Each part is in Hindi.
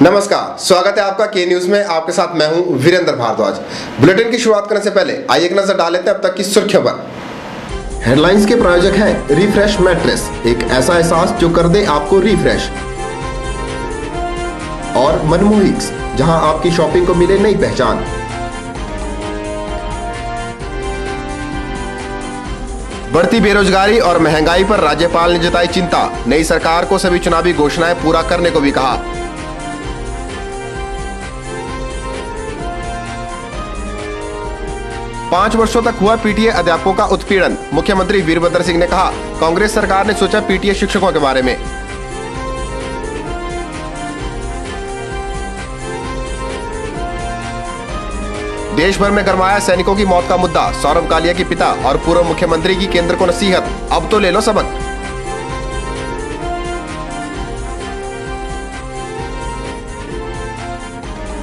नमस्कार, स्वागत है आपका के न्यूज में। आपके साथ मैं हूं वीरेंद्र भारद्वाज। बुलेटिन की शुरुआत करने से पहले आइए एक नजर डाल लेते हैं अब तक की सुर्खियों पर। हेडलाइंस के प्रायोजक हैं रिफ्रेश मैट्रेस, एक ऐसा एहसास जो कर दे आपको रिफ्रेश। और मनमोहिक्स, जहां आपकी शॉपिंग को मिले नई पहचान। बढ़ती बेरोजगारी और महंगाई पर राज्यपाल ने जताई चिंता। नई सरकार को सभी चुनावी घोषणाएं पूरा करने को भी कहा। पांच वर्षों तक हुआ पीटीए अध्यापकों का उत्पीड़न। मुख्यमंत्री वीरभद्र सिंह ने कहा, कांग्रेस सरकार ने सोचा पीटीए शिक्षकों के बारे में। देश भर में गरमाया सैनिकों की मौत का मुद्दा। सौरभ कालिया के पिता और पूर्व मुख्यमंत्री की केंद्र को नसीहत, अब तो ले लो सबक।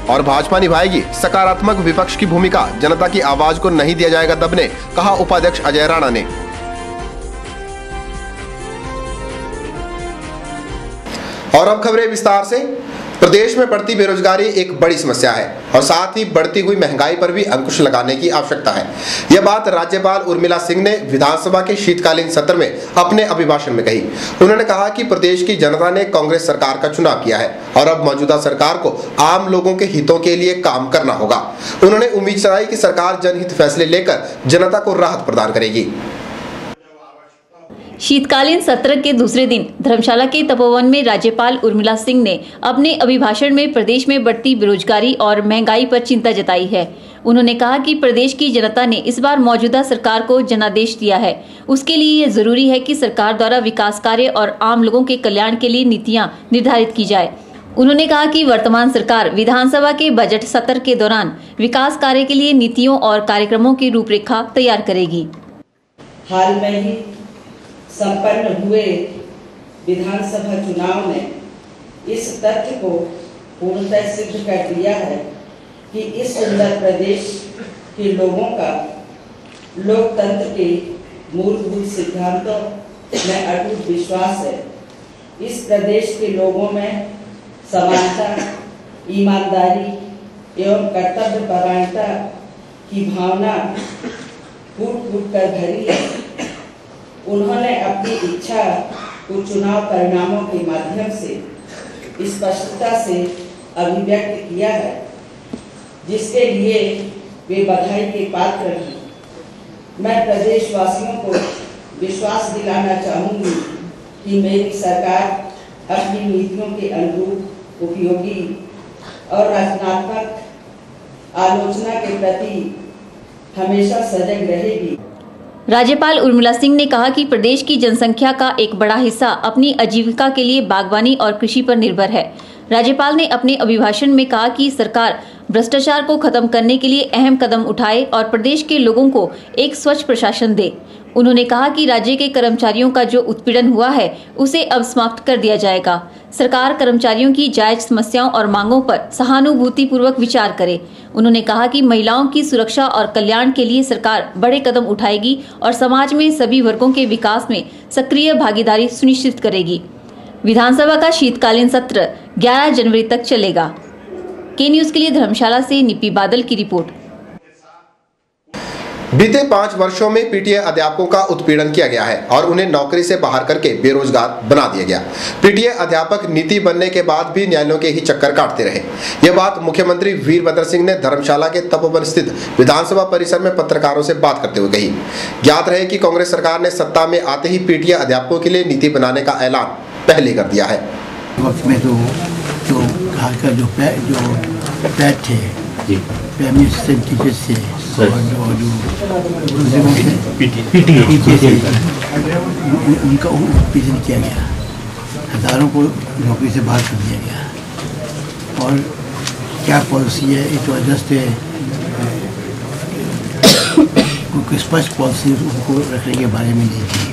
और भाजपा निभाएगी सकारात्मक विपक्ष की भूमिका, जनता की आवाज को नहीं दिया जाएगा दबने, कहा उपाध्यक्ष अजय राणा ने। और अब खबरें विस्तार से। प्रदेश में बढ़ती बेरोजगारी एक बड़ी समस्या है और साथ ही बढ़ती हुई महंगाई पर भी अंकुश लगाने की आवश्यकता है। यह बात राज्यपाल उर्मिला सिंह ने विधानसभा के शीतकालीन सत्र में अपने अभिभाषण में कही। उन्होंने कहा कि प्रदेश की जनता ने कांग्रेस सरकार का चुनाव किया है और अब मौजूदा सरकार को आम लोगों के हितों के लिए काम करना होगा। उन्होंने उम्मीद जताई कि सरकार जनहित फैसले लेकर जनता को राहत प्रदान करेगी। शीतकालीन सत्र के दूसरे दिन धर्मशाला के तपोवन में राज्यपाल उर्मिला सिंह ने अपने अभिभाषण में प्रदेश में बढ़ती बेरोजगारी और महंगाई पर चिंता जताई है। उन्होंने कहा कि प्रदेश की जनता ने इस बार मौजूदा सरकार को जनादेश दिया है। उसके लिए यह जरूरी है कि सरकार द्वारा विकास कार्य और आम लोगों के कल्याण के लिए नीतियां निर्धारित की जाए। उन्होंने कहा कि वर्तमान सरकार विधानसभा के बजट सत्र के दौरान विकास कार्य के लिए नीतियों और कार्यक्रमों की रूपरेखा तैयार करेगी। हाल में ही संपन्न हुए विधानसभा चुनाव ने इस तथ्य को पूर्णतः सिद्ध कर दिया है कि इस सुंदर प्रदेश के लोगों का लोकतंत्र के मूलभूत सिद्धांतों में अटूट विश्वास है। इस प्रदेश के लोगों में समानता, ईमानदारी एवं कर्तव्यपरायणता की भावना फूट फूट कर भरी है। उन्होंने अपनी इच्छा को चुनाव परिणामों के माध्यम से स्पष्टता से अभिव्यक्त किया है, जिसके लिए वे बधाई के पात्र हैं। मैं प्रदेशवासियों को विश्वास दिलाना चाहूंगी कि मेरी सरकार अपनी नीतियों के अनुरूप उपयोगी और रचनात्मक आलोचना के प्रति हमेशा सजग रहेगी। राज्यपाल उर्मिला सिंह ने कहा कि प्रदेश की जनसंख्या का एक बड़ा हिस्सा अपनी आजीविका के लिए बागवानी और कृषि पर निर्भर है। राज्यपाल ने अपने अभिभाषण में कहा कि सरकार भ्रष्टाचार को खत्म करने के लिए अहम कदम उठाए और प्रदेश के लोगों को एक स्वच्छ प्रशासन दे। उन्होंने कहा कि राज्य के कर्मचारियों का जो उत्पीड़न हुआ है उसे अब समाप्त कर दिया जाएगा। सरकार कर्मचारियों की जायज समस्याओं और मांगों पर सहानुभूतिपूर्वक विचार करे। उन्होंने कहा कि महिलाओं की सुरक्षा और कल्याण के लिए सरकार बड़े कदम उठाएगी और समाज में सभी वर्गों के विकास में सक्रिय भागीदारी सुनिश्चित करेगी। विधानसभा का शीतकालीन सत्र 11 जनवरी तक चलेगा। के न्यूज के लिए धर्मशाला से निपी बादल की रिपोर्ट। बीते 5 वर्षों में पीटीए अध्यापकों का उत्पीड़न किया गया है और उन्हें नौकरी से बाहर करके बेरोजगार बना दिया गया। पीटीए अध्यापक नीति बनने के बाद भी न्यायालयों के ही चक्कर काटते रहे। यह बात मुख्यमंत्री वीरभद्र सिंह ने धर्मशाला के तपोवन स्थित विधानसभा परिसर में पत्रकारों से बात करते हुए कही। ज्ञात रहे कि कांग्रेस सरकार ने सत्ता में आते ही पीटीए अध्यापकों के लिए नीति बनाने का ऐलान पहले कर दिया है। वक्त में तो जो पैड थे, टीचर्स थे और जो उनका उत्पीड़न किया गया, हजारों को नौकरी से बाहर कर दिया गया। और क्या पॉलिसी है, ये तो जस्ट कोई स्पष्ट पॉलिसी उनको रखने के बारे में नहीं थी।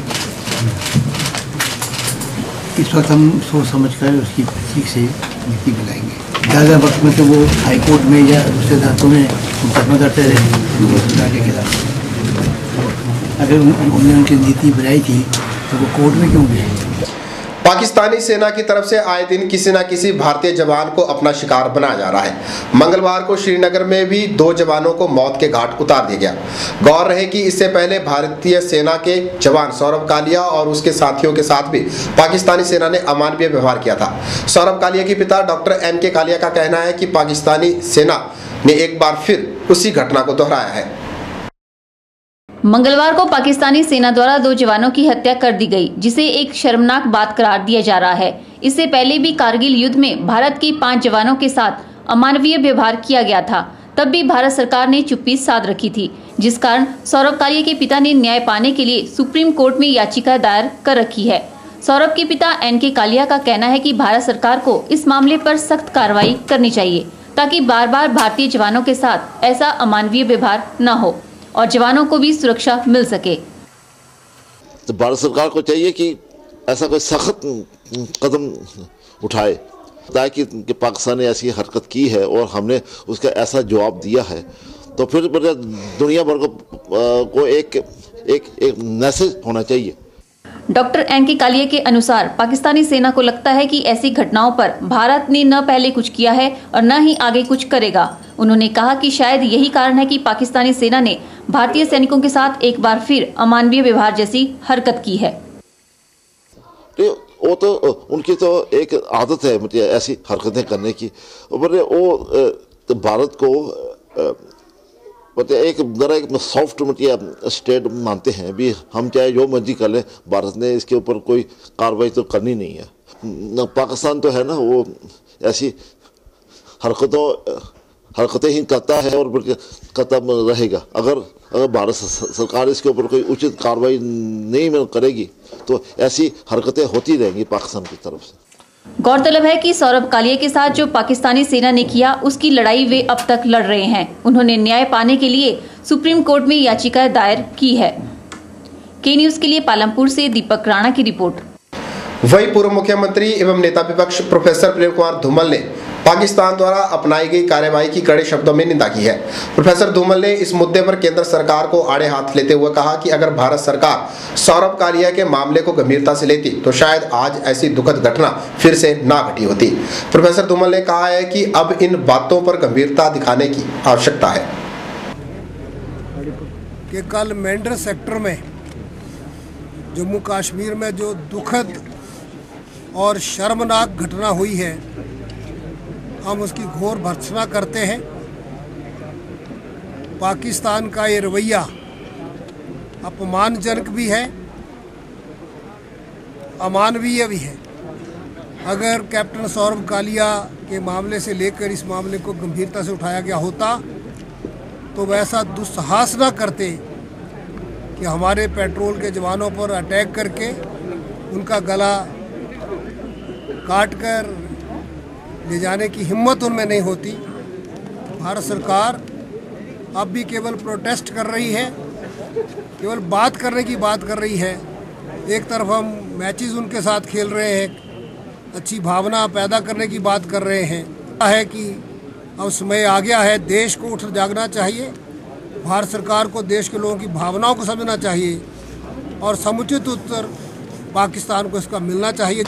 इस वक्त हम सोच समझ कर उसकी ठीक से नीति बनाएंगे। ज़्यादा वक्त में तो वो हाई कोर्ट में या दूसरे अदालतों में मुकदमा करते रहे के खिलाफ। अगर उन्होंने उनकी नीति बनाई थी तो वो कोर्ट में क्यों गए? पाकिस्तानी सेना की तरफ से आए दिन किसी न किसी भारतीय जवान को अपना शिकार बनाया जा रहा है। मंगलवार को श्रीनगर में भी 2 जवानों को मौत के घाट उतार दिया गया। गौर रहे कि इससे पहले भारतीय सेना के जवान सौरभ कालिया और उसके साथियों के साथ भी पाकिस्तानी सेना ने अमानवीय व्यवहार किया था। सौरभ कालिया के पिता डॉक्टर M.K. कालिया का कहना है कि पाकिस्तानी सेना ने एक बार फिर उसी घटना को दोहराया है। मंगलवार को पाकिस्तानी सेना द्वारा 2 जवानों की हत्या कर दी गई, जिसे एक शर्मनाक बात करार दिया जा रहा है। इससे पहले भी कारगिल युद्ध में भारत के 5 जवानों के साथ अमानवीय व्यवहार किया गया था। तब भी भारत सरकार ने चुप्पी साध रखी थी, जिस कारण सौरभ कालिया के पिता ने न्याय पाने के लिए सुप्रीम कोर्ट में याचिका दायर कर रखी है। सौरभ के पिता N.K. कालिया का कहना है कि भारत सरकार को इस मामले पर सख्त कार्रवाई करनी चाहिए, ताकि बार बार भारतीय जवानों के साथ ऐसा अमानवीय व्यवहार न हो और जवानों को भी सुरक्षा मिल सके। तो भारत सरकार को चाहिए कि ऐसा कोई सख्त कदम उठाए, ताकि पाकिस्तान ने ऐसी हरकत की है और हमने उसका ऐसा जवाब दिया है, तो फिर दुनिया भर को एक मैसेज होना चाहिए। Doctor N.K. कालिया के अनुसार पाकिस्तानी सेना को लगता है कि ऐसी घटनाओं पर भारत ने न पहले कुछ किया है और न ही आगे कुछ करेगा। उन्होंने कहा कि शायद यही कारण है कि पाकिस्तानी सेना ने भारतीय सैनिकों के साथ एक बार फिर अमानवीय व्यवहार जैसी हरकत की है। वो तो उनकी तो एक आदत है मतलब ऐसी हरकतें करने की। वो भारत को मतलब एक सॉफ्ट मतलब स्टेट मानते हैं भी, हम चाहे जो मर्जी कर लें, भारत ने इसके ऊपर कोई कार्रवाई तो करनी नहीं है। पाकिस्तान तो है ना, वो ऐसी हरकतें ही करता है और करता रहेगा। अगर भारत सरकार इसके ऊपर कोई उचित कार्रवाई नहीं करेगी तो ऐसी हरकतें होती रहेंगी पाकिस्तान की तरफ से। गौरतलब है कि सौरभ कालिया के साथ जो पाकिस्तानी सेना ने किया, उसकी लड़ाई वे अब तक लड़ रहे हैं। उन्होंने न्याय पाने के लिए सुप्रीम कोर्ट में याचिका दायर की है। के न्यूज के लिए पालमपुर से दीपक राणा की रिपोर्ट। वही पूर्व मुख्यमंत्री एवं नेता विपक्ष प्रोफेसर प्रेम कुमार धूमल ने पाकिस्तान द्वारा अपनाई गई कार्यवाही की कड़े शब्दों में निंदा की है। प्रोफेसर धूमल ने इस मुद्दे पर केंद्र सरकार को आड़े हाथ लेते हुए कहा कि अगर भारत सरकार सौरभ कालिया के मामले को गंभीरता से लेती तो शायद आज ऐसी दुखद घटना फिर से ना घटी होती। प्रोफेसर धूमल ने कहा है कि अब इन बातों पर गंभीरता दिखाने की आवश्यकता है कि कल मेंढर सेक्टर में जम्मू कश्मीर में जो दुखद और शर्मनाक घटना हुई है, हम उसकी घोर भर्त्सना करते हैं। पाकिस्तान का ये रवैया अपमानजनक भी है, अमानवीय भी है। अगर कैप्टन सौरभ कालिया के मामले से लेकर इस मामले को गंभीरता से उठाया गया होता तो वैसा दुस्साहस न करते कि हमारे पेट्रोल के जवानों पर अटैक करके उनका गला काट कर ले जाने की हिम्मत उनमें नहीं होती। भारत सरकार अब भी केवल प्रोटेस्ट कर रही है, केवल बात करने की बात कर रही है। एक तरफ हम मैचेस उनके साथ खेल रहे हैं, अच्छी भावना पैदा करने की बात कर रहे हैं। है कि अब समय आ गया है, देश को उठ जागना चाहिए। भारत सरकार को देश के लोगों की भावनाओं को समझना चाहिए और समुचित उत्तर पाकिस्तान को इसका मिलना चाहिए।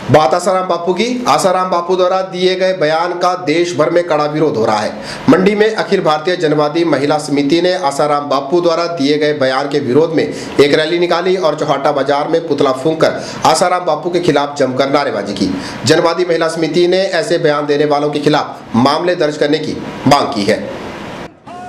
बात आसाराम बापू की। आसाराम बापू द्वारा दिए गए बयान का देश भर में कड़ा विरोध हो रहा है। मंडी में अखिल भारतीय जनवादी महिला समिति ने आसाराम बापू द्वारा दिए गए बयान के विरोध में एक रैली निकाली और चौहाटा बाजार में पुतला फूंककर आसाराम बापू के खिलाफ जमकर नारेबाजी की। जनवादी महिला समिति ने ऐसे बयान देने वालों के खिलाफ मामले दर्ज करने की मांग की है।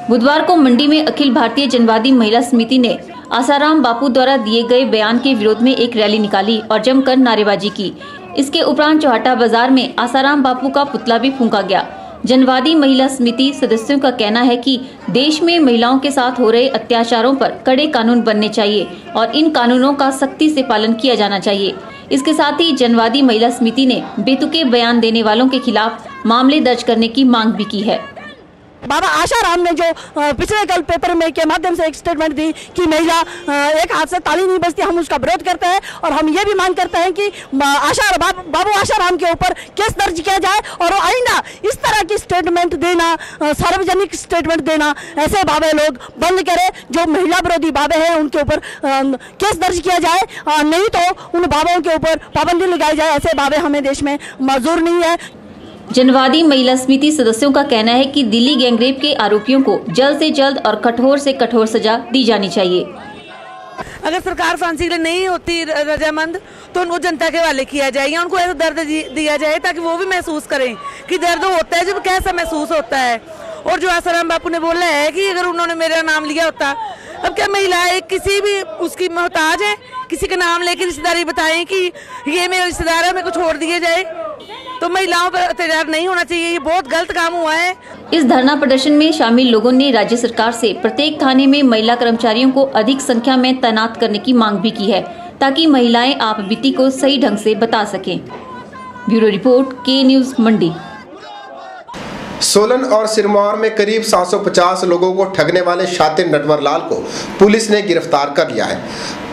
बुधवार को मंडी में अखिल भारतीय जनवादी महिला समिति ने आसाराम बापू द्वारा दिए गए बयान के विरोध में एक रैली निकाली और जमकर नारेबाजी की। इसके उपरांत चौहाटा बाजार में आसाराम बापू का पुतला भी फूंका गया। जनवादी महिला समिति सदस्यों का कहना है कि देश में महिलाओं के साथ हो रहे अत्याचारों पर कड़े कानून बनने चाहिए और इन कानूनों का सख्ती से पालन किया जाना चाहिए। इसके साथ ही जनवादी महिला समिति ने बेतुके बयान देने वालों के खिलाफ मामले दर्ज करने की मांग भी की है। बाबा आशाराम ने जो पिछले कल पेपर में के माध्यम से एक स्टेटमेंट दी कि महिला एक हाथ से ताली नहीं बजती, हम उसका विरोध करते हैं और हम ये भी मांग करते हैं कि बाबू आशाराम के ऊपर केस दर्ज किया जाए और आइंदा इस तरह की स्टेटमेंट देना, सार्वजनिक स्टेटमेंट देना ऐसे बाबे लोग बंद करें। जो महिला विरोधी बाबे हैं उनके ऊपर केस दर्ज किया जाए, नहीं तो उन बाबों के ऊपर पाबंदी लगाई जाए। ऐसे बाबे हमें देश में मंजूर नहीं है। जनवादी महिला समिति सदस्यों का कहना है कि दिल्ली गैंगरेप के आरोपियों को जल्द से जल्द और कठोर से कठोर सजा दी जानी चाहिए। अगर सरकार फांसी के लिए नहीं होती रजामंद तो उनको जनता के हवाले किया जाए या उनको ऐसा दर्द दिया जाए ताकि वो भी महसूस करें कि दर्द होता है, जब कैसा महसूस होता है। और जो आसाराम बापू ने बोला है कि अगर उन्होंने मेरा नाम लिया होता, अब क्या महिला एक किसी भी उसकी मोहताज है, किसी का नाम लेकर रिश्तेदारी बताएं कि ये मेरा रिश्तेदार है, मेरे को छोड़ दिया जाए, तो महिलाओं पर अत्याचार नहीं होना चाहिए। ये बहुत गलत काम हुआ है। इस धरना प्रदर्शन में शामिल लोगों ने राज्य सरकार से प्रत्येक थाने में महिला कर्मचारियों को अधिक संख्या में तैनात करने की मांग भी की है, ताकि महिलाएं आप बीती को सही ढंग से बता सकें। ब्यूरो रिपोर्ट, के न्यूज मंडी। सोलन और सिरमौर में करीब 750 लोगों को ठगने वाले शातिर नटवरलाल को पुलिस ने गिरफ्तार कर लिया है।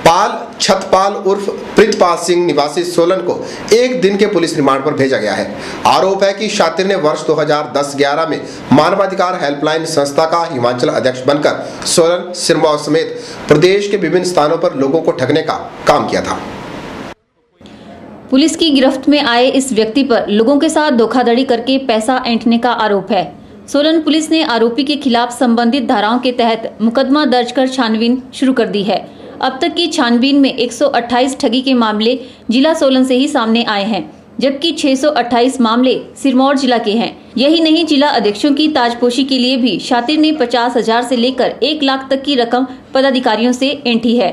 पाल छतपाल उर्फ प्रीतपाल सिंह निवासी सोलन को एक दिन के पुलिस रिमांड पर भेजा गया है। आरोप है कि शातिर ने वर्ष 2010-11 में मानवाधिकार हेल्पलाइन संस्था का हिमाचल अध्यक्ष बनकर सोलन, सिरमौर समेत प्रदेश के विभिन्न स्थानों पर लोगों को ठगने का काम किया था। पुलिस की गिरफ्त में आए इस व्यक्ति पर लोगों के साथ धोखाधड़ी करके पैसा ऐंठने का आरोप है। सोलन पुलिस ने आरोपी के खिलाफ संबंधित धाराओं के तहत मुकदमा दर्ज कर छानबीन शुरू कर दी है। अब तक की छानबीन में 128 ठगी के मामले जिला सोलन से ही सामने आए हैं, जबकि 628 मामले सिरमौर जिला के हैं। यही नहीं, जिला अध्यक्षों की ताजपोशी के लिए भी शातिर ने 50,000 से लेकर 1 लाख तक की रकम पदाधिकारियों से ऐंठी है।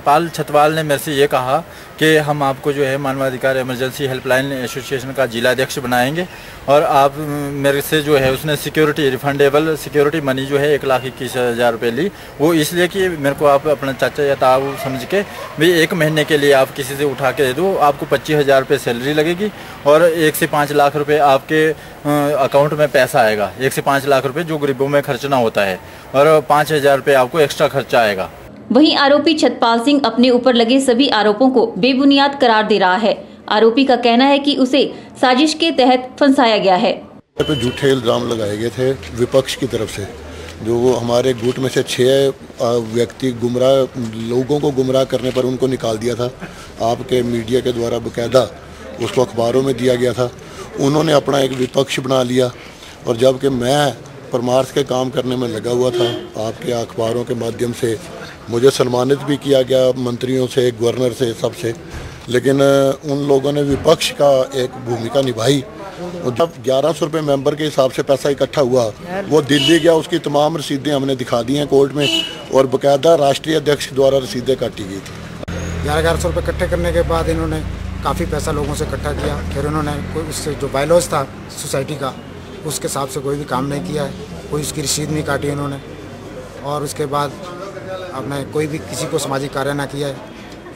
पाल छतवाल ने मेरे से ये कहा कि हम आपको जो है मानवाधिकार इमरजेंसी हेल्पलाइन एसोसिएशन का जिला अध्यक्ष बनाएंगे और आप मेरे से जो है उसने सिक्योरिटी रिफंडेबल सिक्योरिटी मनी जो है 1,21,000 रुपये ली। वो इसलिए कि मेरे को आप अपना चाचा या ताऊ समझ के भाई 1 महीने के लिए आप किसी से उठा के दे दो, आपको 25,000 रुपये सैलरी लगेगी और 1 से 5 लाख रुपये आपके अकाउंट में पैसा आएगा। 1 से 5 लाख रुपये जो गरीबों में खर्चना होता है और 5,000 रुपये आपको एक्स्ट्रा खर्चा आएगा। वहीं आरोपी छतपाल सिंह अपने ऊपर लगे सभी आरोपों को बेबुनियाद करार दे रहा है। आरोपी का कहना है कि उसे साजिश के तहत फंसाया गया है। पे झूठे इल्जाम लगाए गए थे विपक्ष की तरफ से, जो वो हमारे गुट में से 6 व्यक्ति लोगों को गुमराह करने पर उनको निकाल दिया था। आपके मीडिया के द्वारा बाकायदा उसको अखबारों में दिया गया था। उन्होंने अपना एक विपक्ष बना लिया और जबकि मैं परमार्थ के काम करने में लगा हुआ था, आपके अखबारों के माध्यम से मुझे सम्मानित भी किया गया, मंत्रियों से, गवर्नर से, सबसे, लेकिन उन लोगों ने विपक्ष का एक भूमिका निभाई। जब 1100 रुपये मेंबर के हिसाब से पैसा इकट्ठा हुआ, वो दिल्ली गया, उसकी तमाम रसीदें हमने दिखा दी हैं कोर्ट में और बाकायदा राष्ट्रीय अध्यक्ष द्वारा रसीदें काटी गई थी। 1100 रुपये इकट्ठे करने के बाद इन्होंने काफ़ी पैसा लोगों से इकट्ठा किया। फिर उन्होंने कोई उससे जो बायलॉज था सोसाइटी का, उसके हिसाब से कोई भी काम नहीं किया है, कोई उसकी रसीद नहीं काटी उन्होंने और उसके बाद आपने कोई भी किसी को सामाजिक कार्य ना किया है।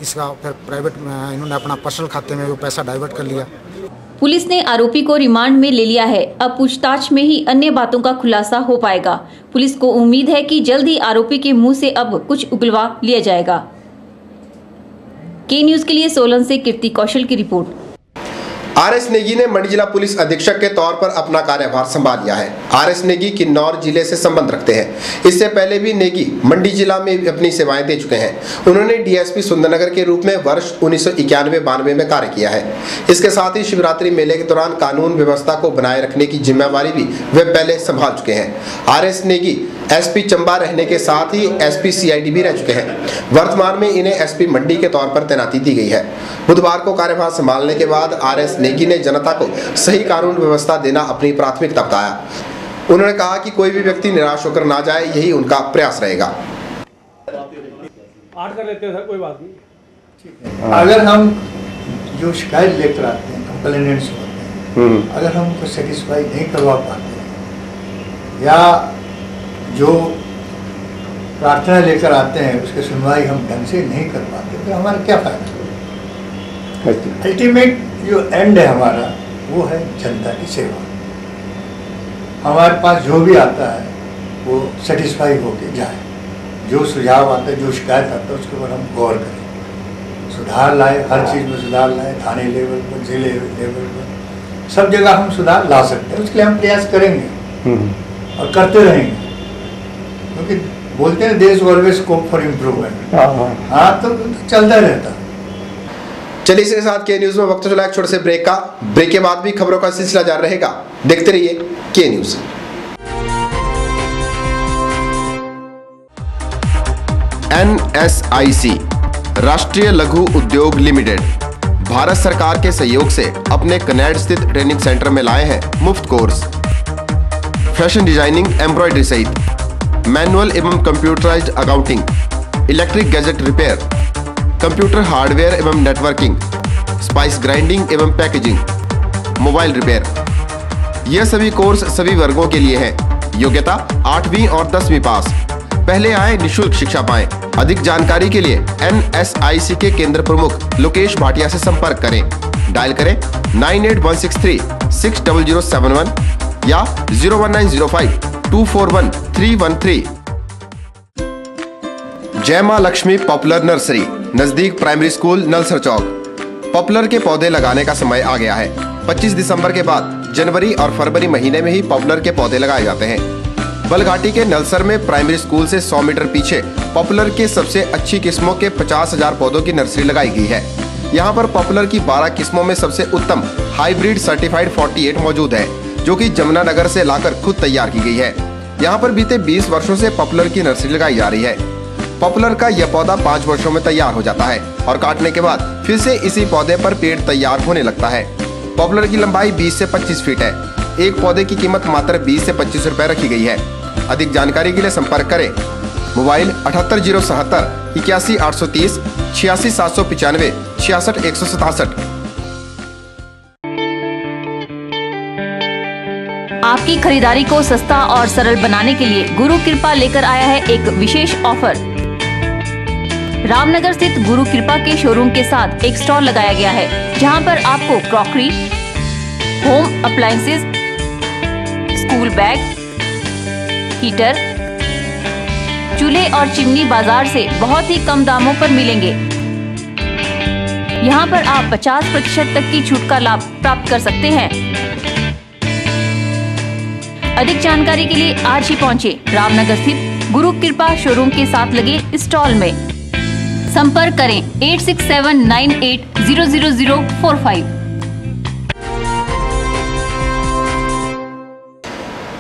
इसका फिर प्राइवेट में इन्होंने अपना पर्सनल खाते में वो पैसा डाइवर्ट कर लिया। पुलिस ने आरोपी को रिमांड में ले लिया है। अब पूछताछ में ही अन्य बातों का खुलासा हो पाएगा। पुलिस को उम्मीद है कि जल्द ही आरोपी के मुंह से अब कुछ उगलवा लिया जाएगा। के न्यूज के लिए सोलन से कीर्ति कौशल की रिपोर्ट। आरएस नेगी ने मंडी जिला पुलिस अधीक्षक के तौर पर अपना कार्यभार संभाल लिया है। आरएस नेगी किन्नौर जिले से संबंध रखते हैं। इससे पहले भी नेगी मंडी जिला में अपनी सेवाएं दे चुके हैं। उन्होंने डीएसपी सुंदरनगर के रूप में वर्ष 1991-92 में कार्य किया है। इसके साथ ही शिवरात्रि मेले के दौरान कानून व्यवस्था को बनाए रखने की जिम्मेवारी भी वे पहले संभाल चुके हैं। आरएस नेगी एसपी चंबा रहने के साथ ही एसपी सीआईडी भी रह चुके हैं। वर्तमान में इन्हें एसपी मंडी के तौर पर तैनाती दी गई है। बुधवार को कार्यभार संभालने के बाद आरएस नेगी ने जनता को सही कानून व्यवस्था देना अपनी प्राथमिकता बताया। उन्होंने कहा कि कोई भी व्यक्ति निराश होकर ना जाए, यही उनका प्रयास रहेगा। 8 कर लेते हैं सर, कोई बात नहीं। अगर हम जो शिकायत लेकर आते हैं, कंप्लेनेंट्स होते हैं, अगर हम उनको सेटिस्फाई नहीं करवा पाते या जो प्रार्थना लेकर आते हैं उसकी सुनवाई हम ढंग से नहीं कर पाते, तो हमारा क्या फायदा। अल्टीमेट जो एंड है हमारा वो है जनता की सेवा। हमारे पास जो भी आता है वो सेटिस्फाई होके जाए। जो सुझाव आता है, जो शिकायत आता है, उसके ऊपर हम गौर करें, सुधार लाए, हर चीज़ में सुधार लाए, थाने लेवल पर, जिले लेवल पर, सब जगह हम सुधार ला सकते हैं। उसके लिए हम प्रयास करेंगे और करते रहेंगे, क्योंकि बोलते हैं there is always scope for improvement. हाँ, तो चलता रहता। चलिए, इसके साथ के न्यूज में वक्त चला एक छोटे से ब्रेक का। ब्रेक के बाद भी खबरों का सिलसिला जारी रहेगा। देखते रहिए के न्यूज। NSIC राष्ट्रीय लघु उद्योग लिमिटेड भारत सरकार के सहयोग से अपने कनेड स्थित ट्रेनिंग सेंटर में लाए हैं मुफ्त कोर्स फैशन डिजाइनिंग, एम्ब्रॉयडरी सहित मैनुअल एवं computerised accounting, electric gadget repair, computer hardware एवं नेटवर्किंग, स्पाइस ग्राइंडिंग एवं पैकेजिंग, मोबाइल रिपेयर। यह सभी कोर्स सभी वर्गों के लिए हैं। योग्यता 8वीं और 10वीं पास। पहले आए निशुल्क शिक्षा पाएं। अधिक जानकारी के लिए NSIC के केंद्र प्रमुख लोकेश भाटिया से संपर्क करें। डायल करें 98163 60071 या 01905 241 313। जय मां लक्ष्मी पॉपुलर नर्सरी नजदीक प्राइमरी स्कूल नलसर चौक। पॉपुलर के पौधे लगाने का समय आ गया है। 25 दिसंबर के बाद जनवरी और फरवरी महीने में ही पॉपुलर के पौधे लगाए जाते हैं। बलघाटी के नलसर में प्राइमरी स्कूल से 100 मीटर पीछे पॉपुलर के सबसे अच्छी किस्मों के 50,000 पौधों की नर्सरी लगाई गई है। यहाँ पर पॉपुलर की 12 किस्मों में सबसे उत्तम हाइब्रिड सर्टिफाइड 48 मौजूद है, जो कि जमुनानगर से लाकर खुद तैयार की गई है। यहाँ पर बीते 20 वर्षों से पॉपुलर की नर्सरी लगाई जा रही है। पॉपुलर का यह पौधा 5 वर्षों में तैयार हो जाता है और काटने के बाद फिर से इसी पौधे पर पेड़ तैयार होने लगता है। पॉपुलर की लंबाई 20 से 25 फीट है। एक पौधे की कीमत मात्र 20 से 25 रुपए रखी गई है। अधिक जानकारी के लिए संपर्क करें। मोबाइल 78077 81830 86795 66167। आपकी खरीदारी को सस्ता और सरल बनाने के लिए गुरु कृपा लेकर आया है एक विशेष ऑफर। रामनगर स्थित गुरु कृपा के शोरूम के साथ एक स्टॉल लगाया गया है, जहां पर आपको crockery, home appliances, school bag, heater, चूल्हे और चिमनी बाजार से बहुत ही कम दामों पर मिलेंगे। यहाँ पर आप 50% तक की छूट का लाभ प्राप्त कर सकते हैं। अधिक जानकारी के लिए आज ही पहुँचे रामनगर स्थित गुरु कृपा शोरूम के साथ लगे स्टॉल में। संपर्क करें 8679800045।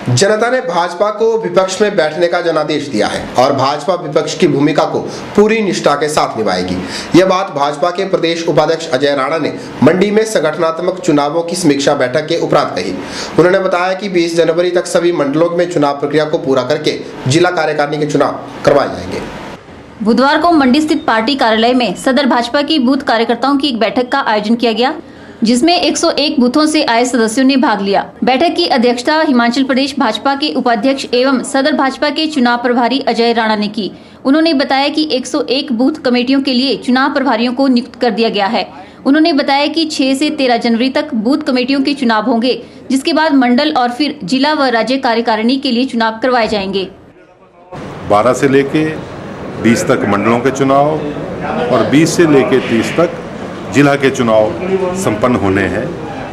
जनता ने भाजपा को विपक्ष में बैठने का जनादेश दिया है और भाजपा विपक्ष की भूमिका को पूरी निष्ठा के साथ निभाएगी। यह बात भाजपा के प्रदेश उपाध्यक्ष अजय राणा ने मंडी में संगठनात्मक चुनावों की समीक्षा बैठक के उपरांत कही। उन्होंने बताया कि 20 जनवरी तक सभी मंडलों में चुनाव प्रक्रिया को पूरा करके जिला कार्यकारिणी के चुनाव करवाए जाएंगे। बुधवार को मंडी स्थित पार्टी कार्यालय में सदर भाजपा की बूथ कार्यकर्ताओं की एक बैठक का आयोजन किया गया, जिसमें 101 बूथों से आए सदस्यों ने भाग लिया। बैठक की अध्यक्षता हिमाचल प्रदेश भाजपा के उपाध्यक्ष एवं सदर भाजपा के चुनाव प्रभारी अजय राणा ने की। उन्होंने बताया कि 101 बूथ कमेटियों के लिए चुनाव प्रभारियों को नियुक्त कर दिया गया है। उन्होंने बताया कि 6 से 13 जनवरी तक बूथ कमेटियों के चुनाव होंगे, जिसके बाद मंडल और फिर जिला व राज्य कार्यकारिणी के लिए चुनाव करवाए जाएंगे। 12 से लेके 20 तक मंडलों के चुनाव और 20 से लेके 30 तक जिला के चुनाव संपन्न होने हैं।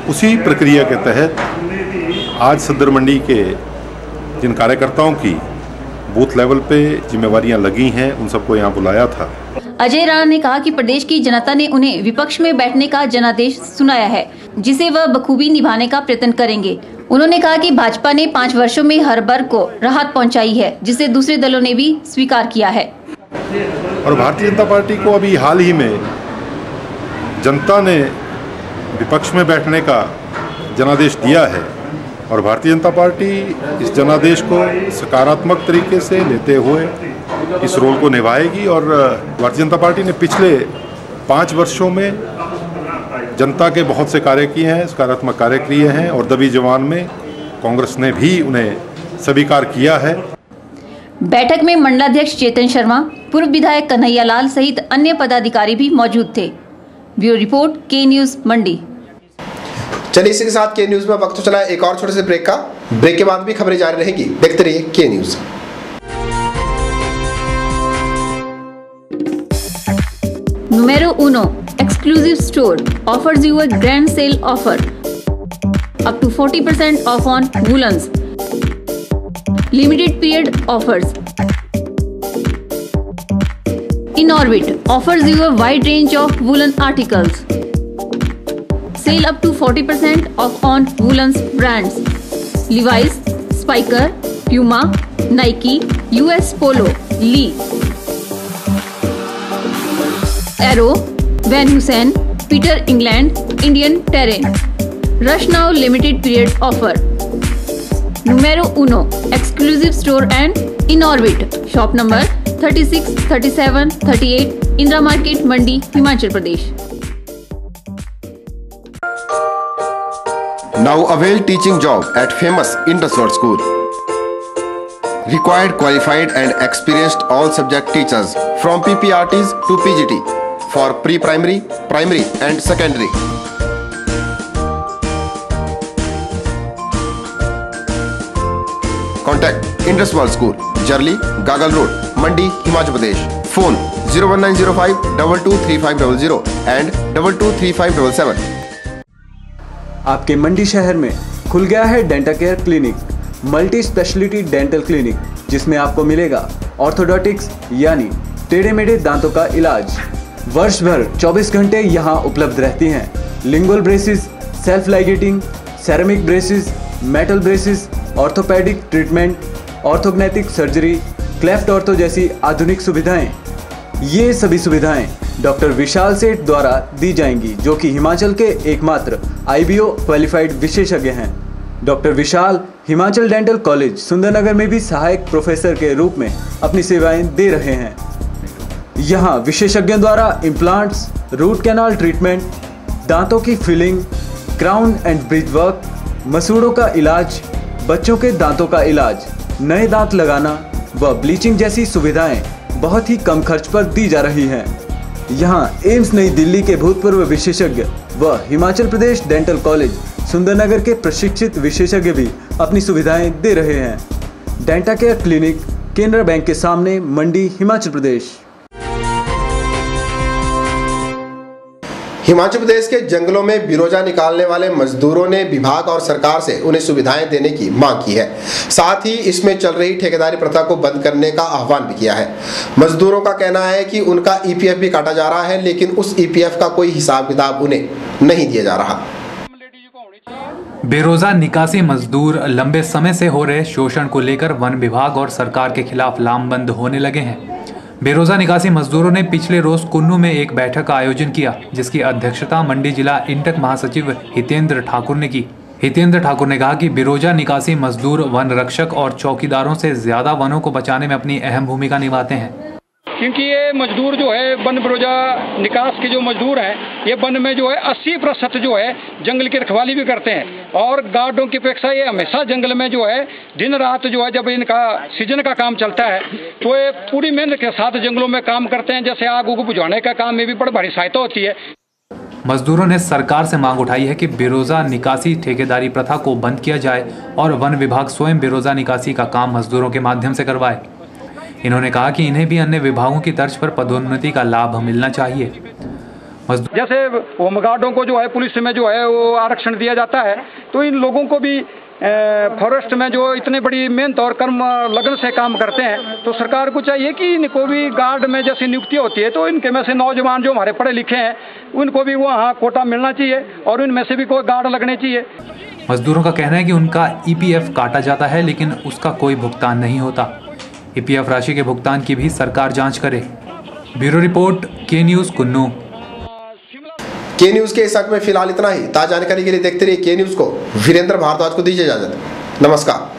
उसी प्रक्रिया के तहत आज सदर मंडी के जिन कार्यकर्ताओं की बूथ लेवल पे जिम्मेवारियां लगी हैं, उन सबको यहाँ बुलाया था। अजय राणा ने कहा कि प्रदेश की जनता ने उन्हें विपक्ष में बैठने का जनादेश सुनाया है, जिसे वह बखूबी निभाने का प्रयत्न करेंगे। उन्होंने कहा कि भाजपा ने 5 वर्षों में हर वर्ग को राहत पहुंचाई है, जिसे दूसरे दलों ने भी स्वीकार किया है। और भारतीय जनता पार्टी को अभी हाल ही में जनता ने विपक्ष में बैठने का जनादेश दिया है और भारतीय जनता पार्टी इस जनादेश को सकारात्मक तरीके से लेते हुए इस रोल को निभाएगी। और भारतीय जनता पार्टी ने पिछले 5 वर्षों में जनता के बहुत से कार्य किए हैं, सकारात्मक कार्य किए हैं और दबी जवान में कांग्रेस ने भी उन्हें स्वीकार किया है। बैठक में मंडलाध्यक्ष चेतन शर्मा, पूर्व विधायक कन्हैया लाल सहित अन्य पदाधिकारी भी मौजूद थे। ब्यूरो रिपोर्ट, के न्यूज मंडी। चलिए इसी के साथ के न्यूज में वक्त तो चला एक और छोटे से ब्रेक का। ब्रेक के बाद भी खबरें जारी रहेगी, देखते रहिए के news. Numero 1 exclusive store offers you a grand sale offer up to 40% off on woolens. Limited period offers. In Orbit offers you a wide range of woolen articles. Sale up to 40% off on woolens brands: Levi's, Spiker, Puma, Nike, US Polo, Lee, Arrow, Van Heusen, Peter England, Indian Terrain. Rush now limited period offer. Numero 1 exclusive store and in Orbit. Shop number 36, 37, 38 Indira Market, Mandi, Himachal Pradesh. Now avail teaching job at famous Indus Road School. Required qualified and experienced all subject teachers from PPRTs to PGT for pre-primary, primary and secondary. Contact Indus World School, Jarli, Gagal Road, Mandi, Himachal Pradesh. Phone 01905 223500 and 223577. आपके मंडी शहर में खुल गया है dental care clinic, multi speciality dental clinic, जिसमें आपको मिलेगा ऑर्थोडोंटिक्स यानी टेढ़े मेढ़े दांतों का इलाज। वर्ष भर 24 घंटे यहाँ उपलब्ध रहती हैं। Lingual braces, self ligating, ceramic braces, metal braces, orthopedic treatment, orthognathic surgery, cleft ortho जैसी आधुनिक सुविधाएं। ये सभी सुविधाएं डॉक्टर विशाल सेठ द्वारा दी जाएंगी, जो कि हिमाचल के एकमात्र IBO क्वालिफाइड विशेषज्ञ हैं। डॉक्टर विशाल हिमाचल डेंटल कॉलेज सुंदरनगर में भी सहायक प्रोफेसर के रूप में अपनी सेवाएं दे रहे हैं। यहाँ विशेषज्ञों द्वारा इम्प्लांट्स, रूट कैनाल ट्रीटमेंट, दांतों की filling, crown and bridge work, मसूड़ों का इलाज, बच्चों के दांतों का इलाज, नए दांत लगाना व ब्लीचिंग जैसी सुविधाएं बहुत ही कम खर्च पर दी जा रही हैं। यहाँ एम्स नई दिल्ली के भूतपूर्व विशेषज्ञ व हिमाचल प्रदेश डेंटल कॉलेज सुंदरनगर के प्रशिक्षित विशेषज्ञ भी अपनी सुविधाएं दे रहे हैं। Denta care clinic, Canara bank के सामने, मंडी, हिमाचल प्रदेश। हिमाचल प्रदेश के जंगलों में बिरोजा निकालने वाले मजदूरों ने विभाग और सरकार से उन्हें सुविधाएं देने की मांग की है। साथ ही इसमें चल रही ठेकेदारी प्रथा को बंद करने का आह्वान भी किया है। मजदूरों का कहना है कि उनका EPF भी काटा जा रहा है, लेकिन उस EPF का कोई हिसाब किताब उन्हें नहीं दिया जा रहा। बेरोजा निकासी मजदूर लंबे समय से हो रहे शोषण को लेकर वन विभाग और सरकार के खिलाफ लामबंद होने लगे हैं। बेरोजा निकासी मजदूरों ने पिछले रोज कुन्नू में एक बैठक का आयोजन किया, जिसकी अध्यक्षता मंडी जिला इंटक महासचिव हितेंद्र ठाकुर ने की। हितेंद्र ठाकुर ने कहा कि बेरोजा निकासी मजदूर वन रक्षक और चौकीदारों से ज्यादा वनों को बचाने में अपनी अहम भूमिका निभाते हैं, क्योंकि ये मजदूर जो है वन बेरोजा निकास के जो मजदूर हैं, ये वन में जो है 80% जो है जंगल की रखवाली भी करते हैं और गार्डों की अपेक्षा ये हमेशा जंगल में जो है दिन रात जो है, जब इनका सीजन का काम चलता है तो ये पूरी मेहनत के साथ जंगलों में काम करते हैं। जैसे आग उग बुझाने का काम में भी बड़ी भारी सहायता होती है। मजदूरों ने सरकार से मांग उठाई है कि बेरोजा निकासी ठेकेदारी प्रथा को बंद किया जाए और वन विभाग स्वयं बेरोजा निकासी का काम मजदूरों के माध्यम से करवाए। इन्होंने कहा कि इन्हें भी अन्य विभागों की तर्ज पर पदोन्नति का लाभ मिलना चाहिए। जैसे होमगार्डों को जो है पुलिस में जो है वो आरक्षण दिया जाता है, तो इन लोगों को भी फॉरेस्ट में जो इतने बड़ी मेहनत और कर्म लगन से काम करते हैं, तो सरकार को चाहिए कि इनको भी गार्ड में जैसी नियुक्ति होती है तो इनके में से नौजवान जो हमारे पढ़े लिखे हैं उनको भी वहाँ कोटा मिलना चाहिए और इनमें से भी कोई गार्ड लगने चाहिए। मजदूरों का कहना है कि उनका EPF काटा जाता है, लेकिन उसका कोई भुगतान नहीं होता। EPF राशि के भुगतान की भी सरकार जांच करे। ब्यूरो रिपोर्ट, के न्यूज, कुन्नू। के न्यूज के इस हक में फिलहाल इतना ही। ताजा जानकारी के लिए देखते रहिए के न्यूज को। वीरेंद्र भारद्वाज को दीजिए इजाजत। नमस्कार।